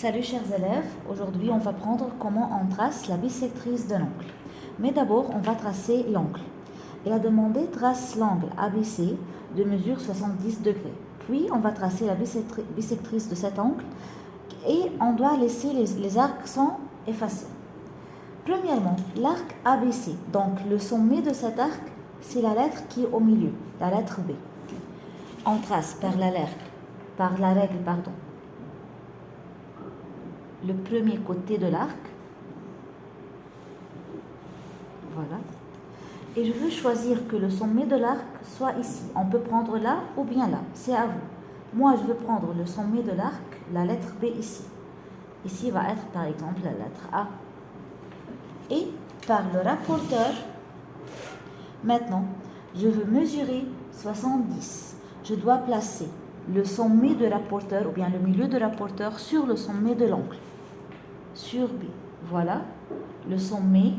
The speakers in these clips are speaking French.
Salut chers élèves, aujourd'hui on va prendre comment on trace la bisectrice de l'angle. Mais d'abord on va tracer l'angle. Il a demandé trace l'angle ABC de mesure 70 degrés. Puis on va tracer la bisectrice de cet angle et on doit laisser les arcs sans effacer. Premièrement, l'arc ABC, donc le sommet de cet arc, c'est la lettre qui est au milieu, la lettre B. On trace par la règle, le premier côté de l'arc. Voilà. Et je veux choisir que le sommet de l'arc soit ici. On peut prendre là ou bien là, c'est à vous. Moi, je veux prendre le sommet de l'arc, la lettre B ici. Ici va être par exemple la lettre A. Et par le rapporteur, maintenant, je veux mesurer 70. Je dois placer le sommet de rapporteur ou bien le milieu de rapporteur sur le sommet de l'angle. Sur B. Voilà, le sommet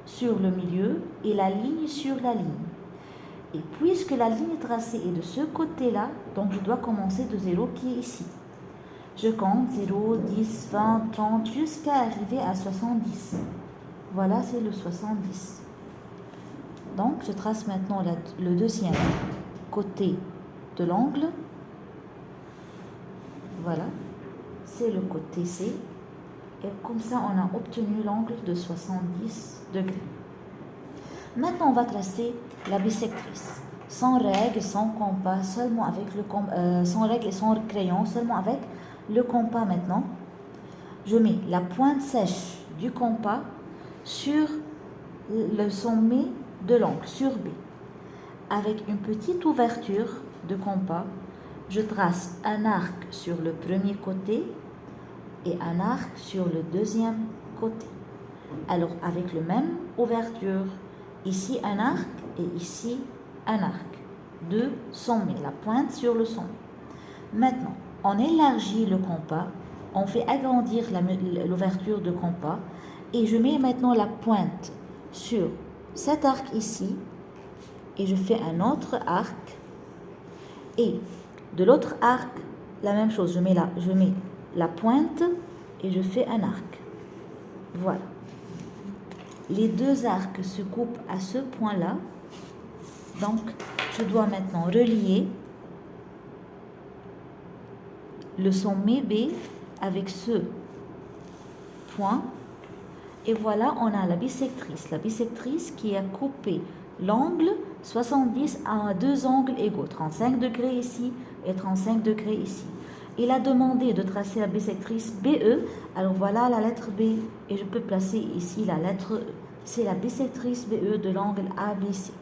sur le milieu et la ligne sur la ligne. Et puisque la ligne tracée est de ce côté-là, donc je dois commencer de 0 qui est ici. Je compte 0, 10, 20, 30 jusqu'à arriver à 70. Voilà, c'est le 70. Donc, je trace maintenant le deuxième côté de l'angle. Voilà, c'est le côté C. Et comme ça, on a obtenu l'angle de 70 degrés. Maintenant, on va tracer la bisectrice. Sans règle, sans compas, seulement avec sans règle et sans crayon, seulement avec le compas maintenant. Je mets la pointe sèche du compas sur le sommet de l'angle, sur B. Avec une petite ouverture de compas, je trace un arc sur le premier côté et un arc sur le deuxième côté. Alors, avec la même ouverture, ici un arc et ici un arc. Deux sommets, la pointe sur le sommet. Maintenant, on élargit le compas, on fait agrandir l'ouverture de compas et je mets maintenant la pointe sur cet arc ici et je fais un autre arc et de l'autre arc, la même chose, je mets la pointe et je fais un arc. Voilà. Les deux arcs se coupent à ce point-là. Donc, je dois maintenant relier le sommet B avec ce point. Et voilà, on a la bisectrice. La bisectrice qui a coupé l'angle 70 à deux angles égaux. 35 degrés ici et 35 degrés ici. Il a demandé de tracer la bisectrice BE. Alors voilà la lettre B. Et je peux placer ici la lettre E. C'est la bisectrice BE de l'angle ABC.